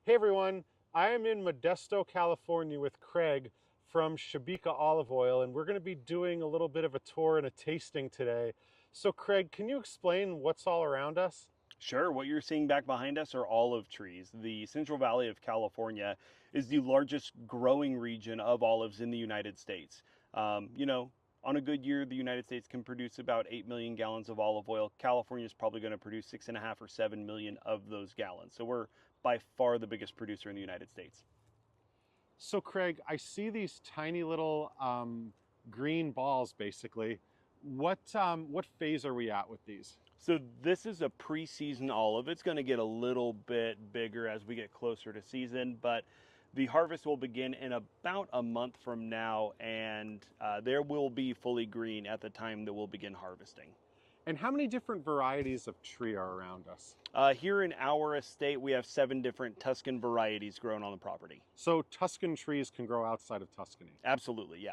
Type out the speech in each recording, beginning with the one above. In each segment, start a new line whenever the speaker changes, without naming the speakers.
Hey everyone, I am in Modesto, California with Craig from Sciabica Olive Oil, and we're going to be doing a little bit of a tour and a tasting today. So Craig, can you explain what's all around us?
Sure, what you're seeing back behind us are olive trees. The Central Valley of California is the largest growing region of olives in the United States. On a good year, the United States can produce about 8 million gallons of olive oil. California is probably going to produce 6.5 or 7 million of those gallons. So we're by far the biggest producer in the United States.
So Craig, I see these tiny little green balls basically. What phase are we at with these?
So this is a pre-season olive. It's going to get a little bit bigger as we get closer to season, but the harvest will begin in about a month from now, and there will be fully green at the time that we'll begin harvesting.
And how many different varieties of tree are around us?
Here in our estate, we have 7 different Tuscan varieties grown on the property.
So Tuscan trees can grow outside of Tuscany.
Absolutely, yeah.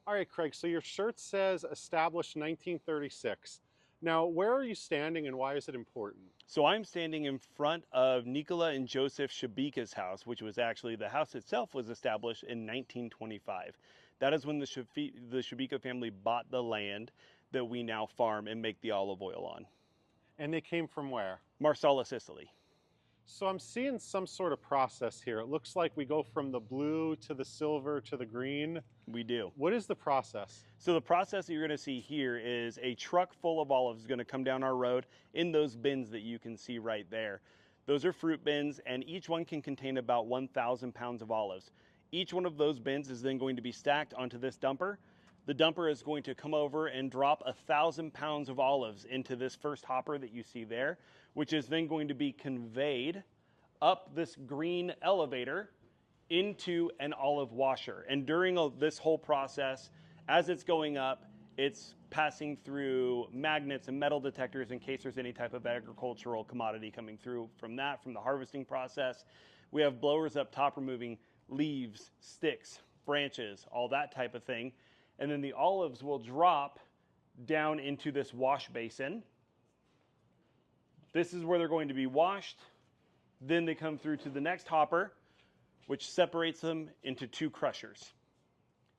All right, Craig, so your shirt says established 1936. Now, where are you standing and why is it important?
So I'm standing in front of Nicola and Joseph Sciabica's house, which was actually, the house itself was established in 1925. That is when the Sciabica family bought the land that we now farm and make the olive oil on.
And they came from where?
Marsala, Sicily.
So I'm seeing some sort of process here. It looks like we go from the blue to the silver to the green.
We do.
What is the process?
So the process that you're going to see here is a truck full of olives is going to come down our road in those bins that you can see right there. Those are fruit bins, and each one can contain about 1,000 pounds of olives. Each one of those bins is then going to be stacked onto this dumper. The dumper is going to come over and drop 1,000 pounds of olives into this first hopper that you see there, which is then going to be conveyed up this green elevator into an olive washer. And during this whole process, as it's going up, it's passing through magnets and metal detectors in case there's any type of agricultural commodity coming through from the harvesting process. We have blowers up top removing leaves, sticks, branches, all that type of thing. And then the olives will drop down into this wash basin. This is where they're going to be washed. Then they come through to the next hopper, which separates them into 2 crushers.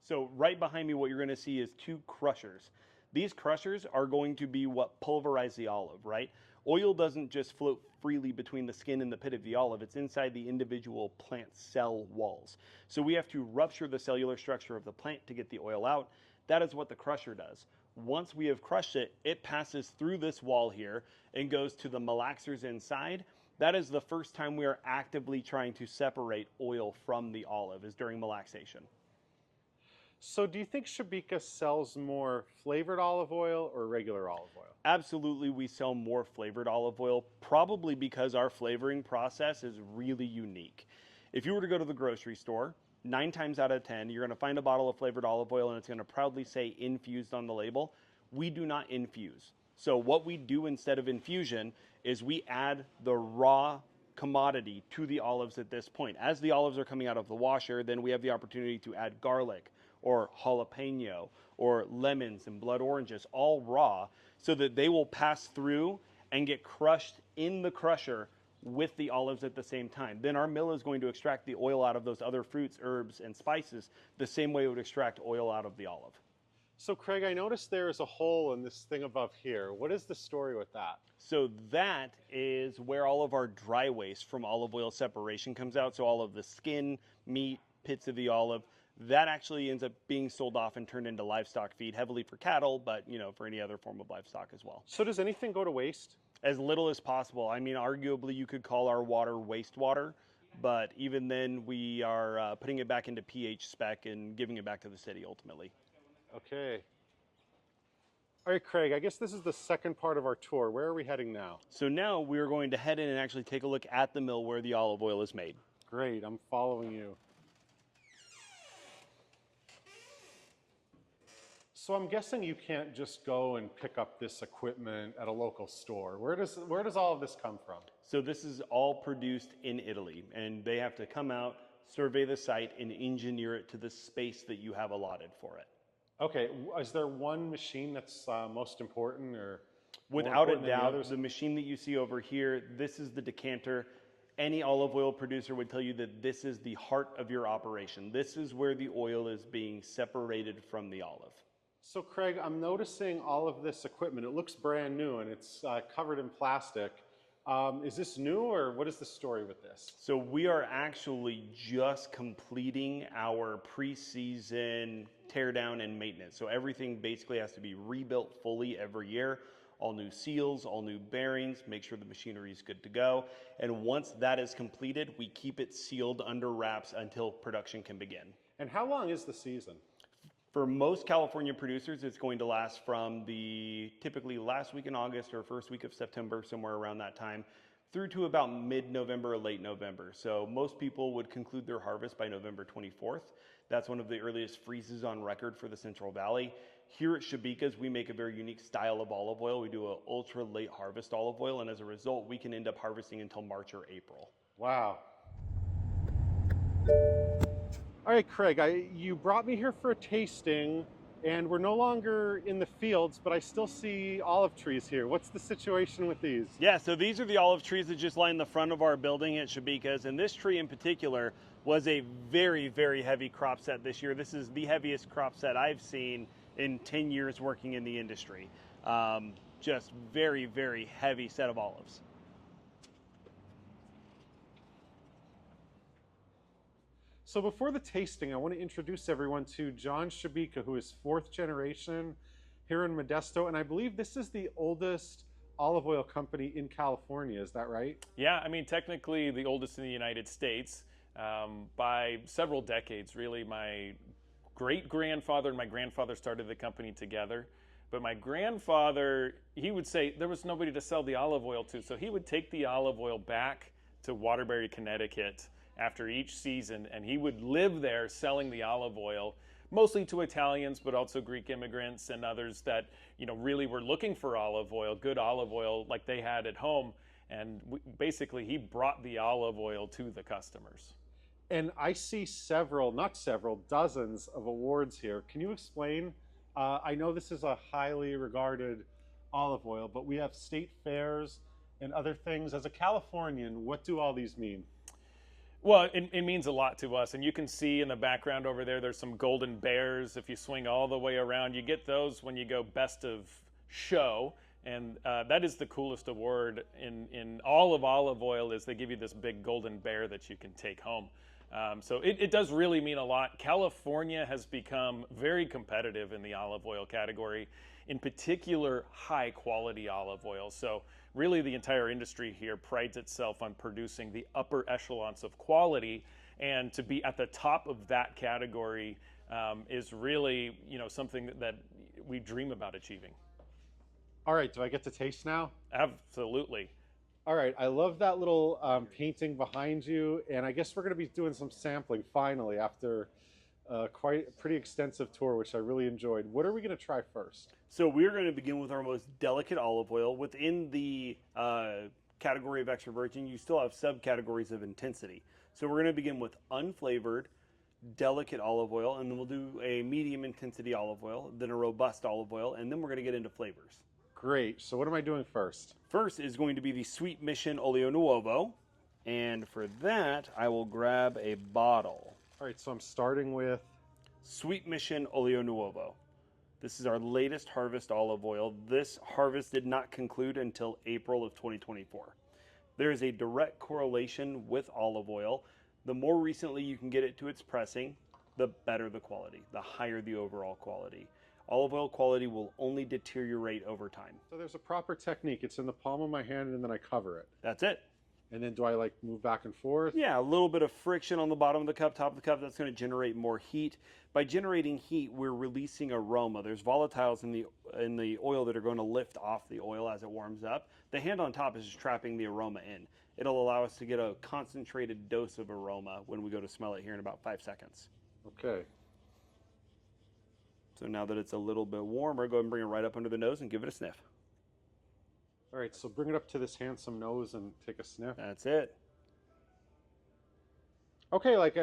So right behind me, what you're going to see is 2 crushers. These crushers are going to be what pulverize the olive, right? Oil doesn't just float freely between the skin and the pit of the olive. It's inside the individual plant cell walls. So we have to rupture the cellular structure of the plant to get the oil out. That is what the crusher does. Once we have crushed it, it passes through this wall here and goes to the malaxers inside. That is the first time we are actively trying to separate oil from the olive, is during malaxation.
So do you think Sciabica sells more flavored olive oil or regular olive oil?
Absolutely, we sell more flavored olive oil, probably because our flavoring process is really unique. If you were to go to the grocery store, 9 times out of 10, you're going to find a bottle of flavored olive oil and it's going to proudly say infused on the label. We do not infuse. So what we do instead of infusion is we add the raw commodity to the olives at this point. As the olives are coming out of the washer, then we have the opportunity to add garlic or jalapeno or lemons and blood oranges, all raw, so that they will pass through and get crushed in the crusher with the olives at the same time. Then our mill is going to extract the oil out of those other fruits, herbs, and spices the same way it would extract oil out of the olive.
So Craig, I noticed there is a hole in this thing above here. What is the story with that?
So that is where all of our dry waste from olive oil separation comes out. So all of the skin, meat, pits of the olive, that actually ends up being sold off and turned into livestock feed, heavily for cattle, but for any other form of livestock as well.
So does anything go to waste?
As little as possible. I mean, arguably you could call our water wastewater, but even then we are putting it back into pH spec and giving it back to the city ultimately.
Okay. All right, Craig, I guess this is the second part of our tour. Where are we heading now?
So now we're going to head in and actually take a look at the mill where the olive oil is made.
Great, I'm following you. So I'm guessing you can't just go and pick up this equipment at a local store. Where does all of this come from?
So this is all produced in Italy, and they have to come out, survey the site, and engineer it to the space that you have allotted for it.
Okay, is there one machine that's most important or more
Without a
important than the
doubt,
others?
the machine that you see over here, this is the decanter. Any olive oil producer would tell you that this is the heart of your operation. This is where the oil is being separated from the olive.
So Craig, I'm noticing all of this equipment. It looks brand new and it's covered in plastic. Is this new, or what is the story with this?
So we are actually just completing our pre-season teardown and maintenance. So everything basically has to be rebuilt fully every year. All new seals, all new bearings, make sure the machinery is good to go. And once that is completed, we keep it sealed under wraps until production can begin.
And how long is the season?
For most California producers, it's going to last from the typically last week in August or first week of September, somewhere around that time, through to about mid-November or late November. So most people would conclude their harvest by November 24th. That's one of the earliest freezes on record for the Central Valley. Here at Sciabica's, we make a very unique style of olive oil. We do an ultra late harvest olive oil, and as a result, we can end up harvesting until March or April.
Wow. All right, Craig, you brought me here for a tasting, and we're no longer in the fields, but I still see olive trees here. What's the situation with these?
Yeah, so these are the olive trees that just line the front of our building at Sciabica's, and this tree in particular was a very, very heavy crop set this year. This is the heaviest crop set I've seen in 10 years working in the industry. Just very, very heavy set of olives.
So before the tasting, I want to introduce everyone to John Sciabica, who is 4th generation here in Modesto, and I believe this is the oldest olive oil company in California. Is that right?
Yeah, I mean, technically the oldest in the United States by several decades, really. My great-grandfather and my grandfather started the company together. But my grandfather, he would say there was nobody to sell the olive oil to, so he would take the olive oil back to Waterbury, Connecticut after each season, and he would live there selling the olive oil, mostly to Italians, but also Greek immigrants and others that, you know, really were looking for olive oil, good olive oil like they had at home. And basically, he brought the olive oil to the customers.
And I see dozens of awards here. Can you explain? I know this is a highly regarded olive oil, but we have state fairs and other things. As a Californian, what do all these mean?
Well, it means a lot to us, and you can see in the background over there, there's some golden bears. If you swing all the way around, you get those when you go best of show, and that is the coolest award in all of olive oil. Is they give you this big golden bear that you can take home. So it does really mean a lot. California has become very competitive in the olive oil category, in particular high quality olive oil. So really the entire industry here prides itself on producing the upper echelons of quality, and to be at the top of that category is really, you know, something that we dream about achieving.
All right, do I get to taste now?
Absolutely.
All right, I love that little painting behind you, and I guess we're going to be doing some sampling finally after quite a pretty extensive tour, which I really enjoyed. What are we going to try first?
So we're going to begin with our most delicate olive oil. Within the category of extra virgin, you still have subcategories of intensity. So we're going to begin with unflavored, delicate olive oil, and then we'll do a medium intensity olive oil, then a robust olive oil, and then we're going to get into flavors.
Great. So what am I doing first?
First is going to be the Sweet Mission Olio Nuovo, and for that, I will grab a bottle.
All right, so I'm starting with
Sweet Mission Olio Nuovo. This is our latest harvest olive oil. This harvest did not conclude until April of 2024. There is a direct correlation with olive oil. The more recently you can get it to its pressing, the better the quality, the higher the overall quality. Olive oil quality will only deteriorate over time.
So there's a proper technique. It's in the palm of my hand, and then I cover it.
That's it.
And then do I like move back and forth?
Yeah, a little bit of friction on the bottom of the cup, top of the cup. That's going to generate more heat. By generating heat, we're releasing aroma. There's volatiles in the oil that are going to lift off the oil as it warms up. The hand on top is just trapping the aroma in. It'll allow us to get a concentrated dose of aroma when we go to smell it here in about 5 seconds.
Okay.
So now that it's a little bit warmer, go ahead and bring it right up under the nose and give it a sniff.
All right, so bring it up to this handsome nose and take a sniff.
That's it.
Okay, like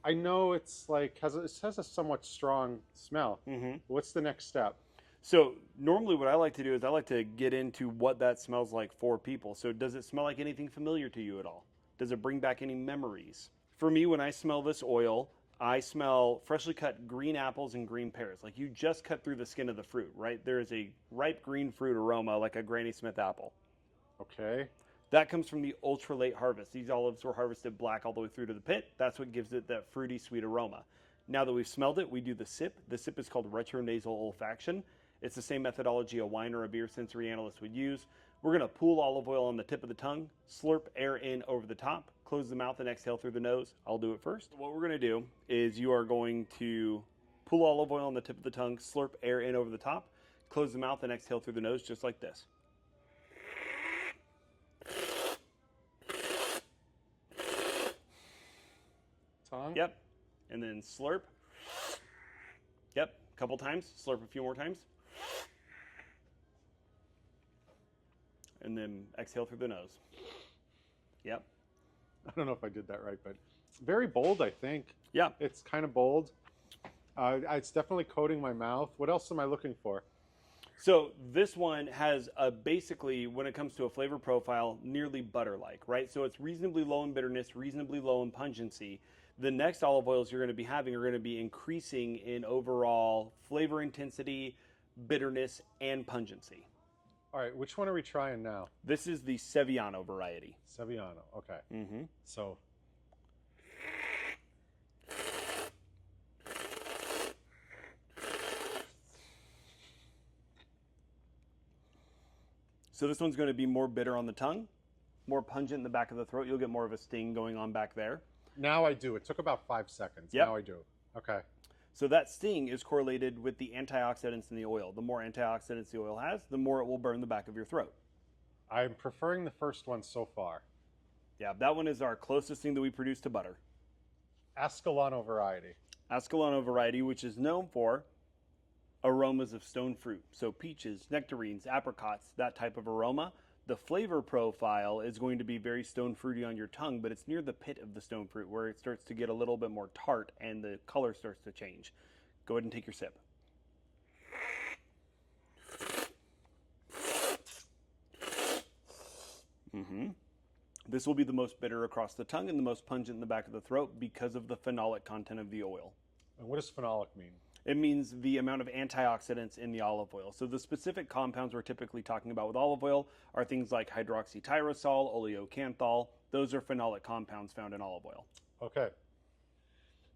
I know it's like it has a somewhat strong smell.
Mm-hmm.
What's the next step?
So normally what I like to do is I like to get into what that smells like for people. So does it smell like anything familiar to you at all? Does it bring back any memories? For me, when I smell this oil, I smell freshly cut green apples and green pears. Like you just cut through the skin of the fruit, right? There is a ripe green fruit aroma like a Granny Smith apple.
Okay.
That comes from the ultra late harvest. These olives were harvested black all the way through to the pit. That's what gives it that fruity, sweet aroma. Now that we've smelled it, we do the sip. The sip is called retronasal olfaction. It's the same methodology a wine or a beer sensory analyst would use. We're going to pool olive oil on the tip of the tongue, slurp air in over the top, close the mouth and exhale through the nose. I'll do it first. What we're going to do is you are going to pool olive oil on the tip of the tongue, slurp air in over the top, close the mouth and exhale through the nose just like this.
Tongue?
Yep. And then slurp. Yep. A couple times. Slurp a few more times. And then exhale through the nose. Yep.
I don't know if I did that right, but very bold, I think.
Yeah.
It's kind of bold. It's definitely coating my mouth. What else am I looking for?
So this one has basically, when it comes to a flavor profile, nearly butter-like, right? So it's reasonably low in bitterness, reasonably low in pungency. The next olive oils you're going to be having are going to be increasing in overall flavor intensity, bitterness, and pungency.
All right, which one are we trying now?
This is the Sevillano variety.
Sevillano, okay.
Mm-hmm.
So,
So this one's going to be more bitter on the tongue, more pungent in the back of the throat. You'll get more of a sting going on back there.
now I do. It took about 5 seconds.
Yep.
Now I do. Okay.
So that sting is correlated with the antioxidants in the oil. The more antioxidants the oil has, the more it will burn the back of your throat.
I'm preferring the first one so far.
Yeah, that one is our closest thing that we produce to butter.
Ascalano variety.
Ascalano variety, which is known for aromas of stone fruit. So peaches, nectarines, apricots, that type of aroma. The flavor profile is going to be very stone fruity on your tongue, but it's near the pit of the stone fruit where it starts to get a little bit more tart and the color starts to change. Go ahead and take your sip. This will be the most bitter across the tongue and the most pungent in the back of the throat because of the phenolic content of the oil.
And what does phenolic mean?
It means the amount of antioxidants in the olive oil. So the specific compounds we're typically talking about with olive oil are things like hydroxytyrosol, oleocanthal. Those are phenolic compounds found in olive oil.
Okay.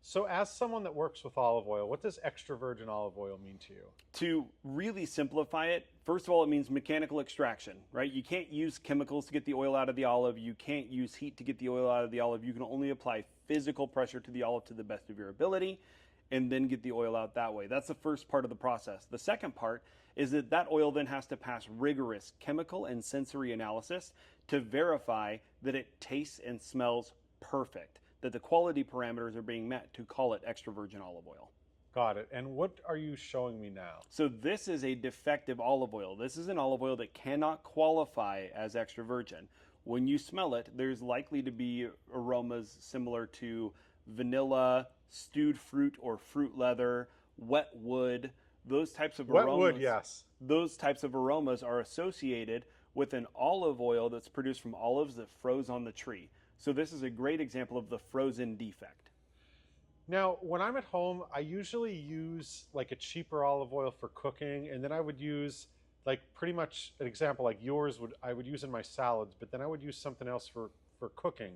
So as someone that works with olive oil, what does extra virgin olive oil mean to you?
To really simplify it, first of all, it means mechanical extraction, right? You can't use chemicals to get the oil out of the olive. You can't use heat to get the oil out of the olive. You can only apply physical pressure to the olive to the best of your ability and then get the oil out that way. That's the first part of the process. The second part is that that oil then has to pass rigorous chemical and sensory analysis to verify that it tastes and smells perfect, that the quality parameters are being met to call it extra virgin olive oil.
Got it. And what are you showing me now?
So this is a defective olive oil. This is an olive oil that cannot qualify as extra virgin. When you smell it, there's likely to be aromas similar to vanilla, stewed fruit or fruit leather, wet wood, those types of aromas.
Wet wood, yes.
Those types of aromas are associated with an olive oil that's produced from olives that froze on the tree. So this is a great example of the frozen defect.
Now, when I'm at home, I usually use like a cheaper olive oil for cooking, and then I would use like pretty much an example like yours I would use in my salads, but then I would use something else for cooking.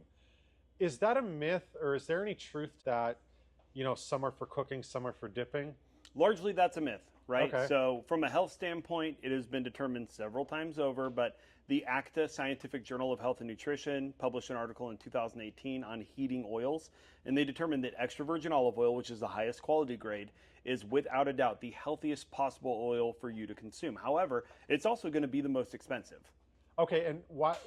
Is that a myth, or is there any truth that, you know, some are for cooking, some are for dipping?
Largely that's a myth, right?
Okay.
So from a health standpoint, it has been determined several times over, but the ACTA Scientific Journal of Health and Nutrition published an article in 2018 on heating oils, and they determined that extra virgin olive oil, which is the highest quality grade, is without a doubt the healthiest possible oil for you to consume. However, it's also going to be the most expensive.
Okay, and what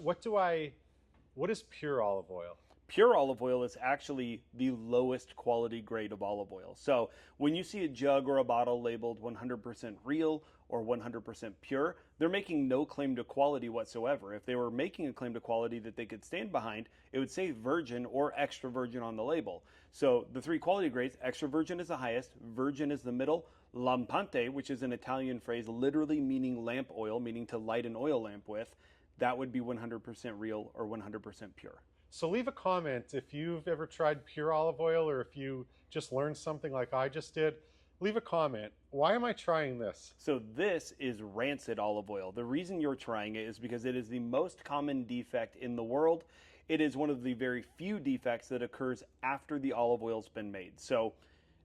is pure olive oil?
Pure olive oil is actually the lowest quality grade of olive oil. So when you see a jug or a bottle labeled 100% real or 100% pure, they're making no claim to quality whatsoever. If they were making a claim to quality that they could stand behind, it would say virgin or extra virgin on the label. So the three quality grades, extra virgin is the highest, virgin is the middle, Lampante, which is an Italian phrase literally meaning lamp oil, meaning to light an oil lamp with, that would be 100% real or 100% pure.
So leave a comment if you've ever tried pure olive oil, or if you just learned something like I just did. Leave a comment. Why am I trying this?
So this is rancid olive oil. The reason you're trying it is because it is the most common defect in the world. It is one of the very few defects that occurs after the olive oil's been made. So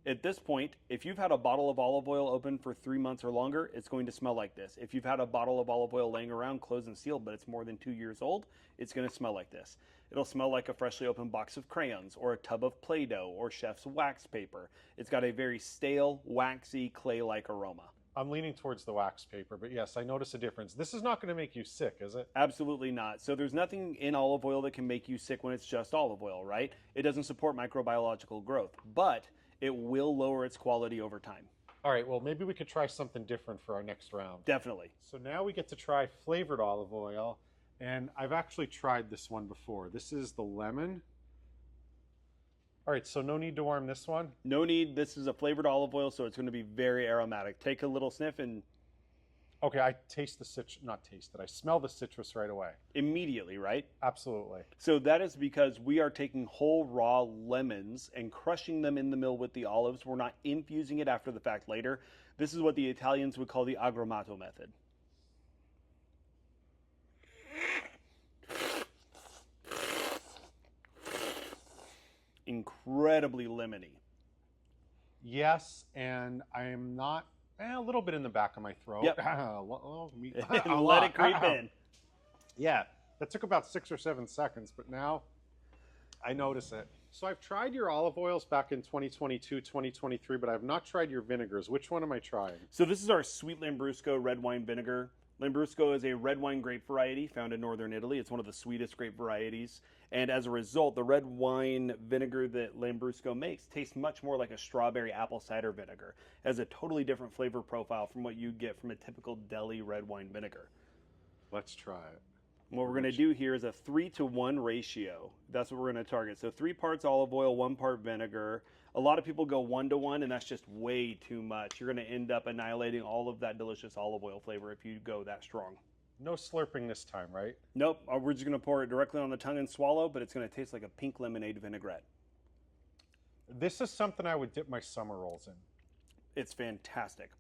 at this point, if you've had a bottle of olive oil open for 3 months or longer, it's going to smell like this. If you've had a bottle of olive oil laying around closed and sealed, but it's more than 2 years old, it's going to smell like this. It'll smell like a freshly opened box of crayons, or a tub of Play-Doh, or chef's wax paper. It's got a very stale, waxy, clay-like aroma.
I'm leaning towards the wax paper, but yes, I notice a difference. This is not going to make you sick, is it?
Absolutely not. So there's nothing in olive oil that can make you sick when it's just olive oil, right? It doesn't support microbiological growth, but it will lower its quality over time.
All right, well, maybe we could try something different for our next round.
Definitely.
So now we get to try flavored olive oil, and I've actually tried this one before. This is the lemon. All right, so no need to warm this one?
No need. This is a flavored olive oil, so it's going to be very aromatic. Take a little sniff and
Okay, I taste the citrus, not taste it, I smell the citrus right away.
immediately, right?
Absolutely.
So that is because we are taking whole raw lemons and crushing them in the mill with the olives. We're not infusing it after the fact later. This is what the Italians would call the agrumato method. Incredibly lemony.
Yes, and I'm not, a little bit in the back of my throat.
Yep. Let it creep in.
Yeah, that took about 6 or 7 seconds, but now I notice it. So I've tried your olive oils back in 2022, 2023, but I've not tried your vinegars. Which one am I trying?
So this is our sweet Lambrusco red wine vinegar. Lambrusco is a red wine grape variety found in northern Italy. It's one of the sweetest grape varieties. And as a result, the red wine vinegar that Lambrusco makes tastes much more like a strawberry apple cider vinegar. It has a totally different flavor profile from what you get from a typical deli red wine vinegar.
Let's try it.
What we're going to do here is a 3-to-1 ratio. That's what we're going to target. So 3 parts olive oil, 1 part vinegar. A lot of people go 1-to-1, and that's just way too much. You're going to end up annihilating all of that delicious olive oil flavor if you go that strong.
No slurping this time, right?
Nope, we're just going to pour it directly on the tongue and swallow, but it's going to taste like a pink lemonade vinaigrette.
This is something I would dip my summer rolls in.
It's fantastic.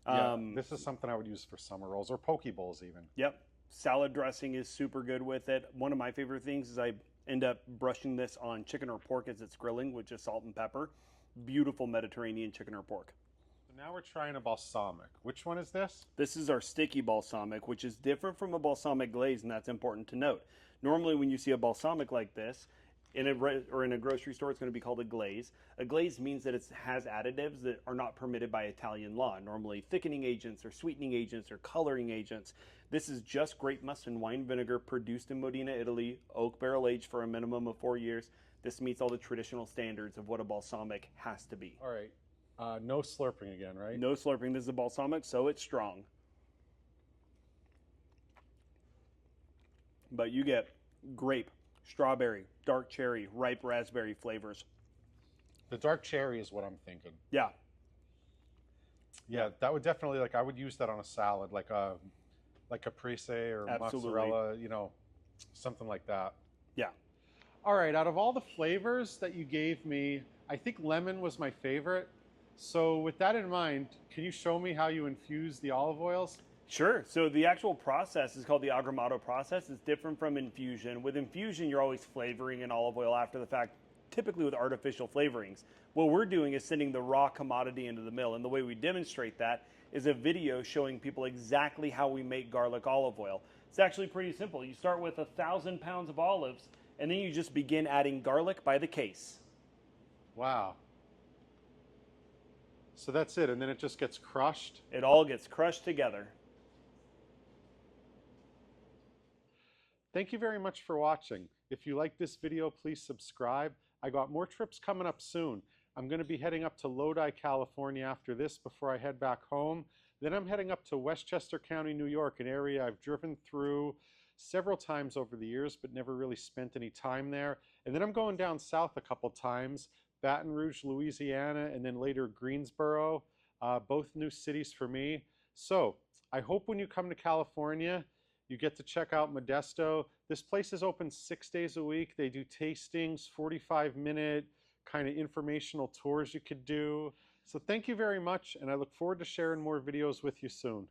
Yeah, this is something I would use for summer rolls or poke bowls even.
Yep. Salad dressing is super good with it. One of my favorite things is I end up brushing this on chicken or pork as it's grilling with just salt and pepper. Beautiful Mediterranean chicken or pork.
So now we're trying a balsamic. Which one is this?
This is our sticky balsamic, which is different from a balsamic glaze, and that's important to note. Normally when you see a balsamic like this, in a grocery store, it's going to be called a glaze. A glaze means that it has additives that are not permitted by Italian law, normally thickening agents or sweetening agents or coloring agents. This is just grape must and wine vinegar produced in Modena, Italy, oak barrel aged for a minimum of 4 years. This meets all the traditional standards of what a balsamic has to be.
All right. No slurping again, right?
No slurping. This is a balsamic, so it's strong. But you get grape, strawberry, dark cherry, ripe raspberry flavors.
The dark cherry is what I'm thinking.
Yeah.
Yeah, that would definitely, like, I would use that on a salad, like a caprese or
Absolutely.
mozzarella, something like that.
Yeah.
All right, out of all the flavors that you gave me, I think lemon was my favorite. So with that in mind, can you show me how you infuse the olive oils?
Sure. So the actual process is called the agrumato process. It's different from infusion. With infusion, you're always flavoring in olive oil after the fact, typically with artificial flavorings. What we're doing is sending the raw commodity into the mill. And the way we demonstrate that is a video showing people exactly how we make garlic olive oil. It's actually pretty simple. You start with 1,000 pounds of olives, and then you just begin adding garlic by the case.
Wow. So that's it, and then it just gets crushed?
It all gets crushed together.
Thank you very much for watching. If you like this video, please subscribe. I got more trips coming up soon. I'm going to be heading up to Lodi, California after this before I head back home. Then I'm heading up to Westchester County, New York, an area I've driven through several times over the years, but never really spent any time there. And then I'm going down south a couple times, Baton Rouge, Louisiana, and then later Greensboro. both new cities for me. So I hope when you come to California, you get to check out Modesto. This place is open 6 days a week. They do tastings, 45-minute kind of informational tours you could do. So thank you very much, and I look forward to sharing more videos with you soon.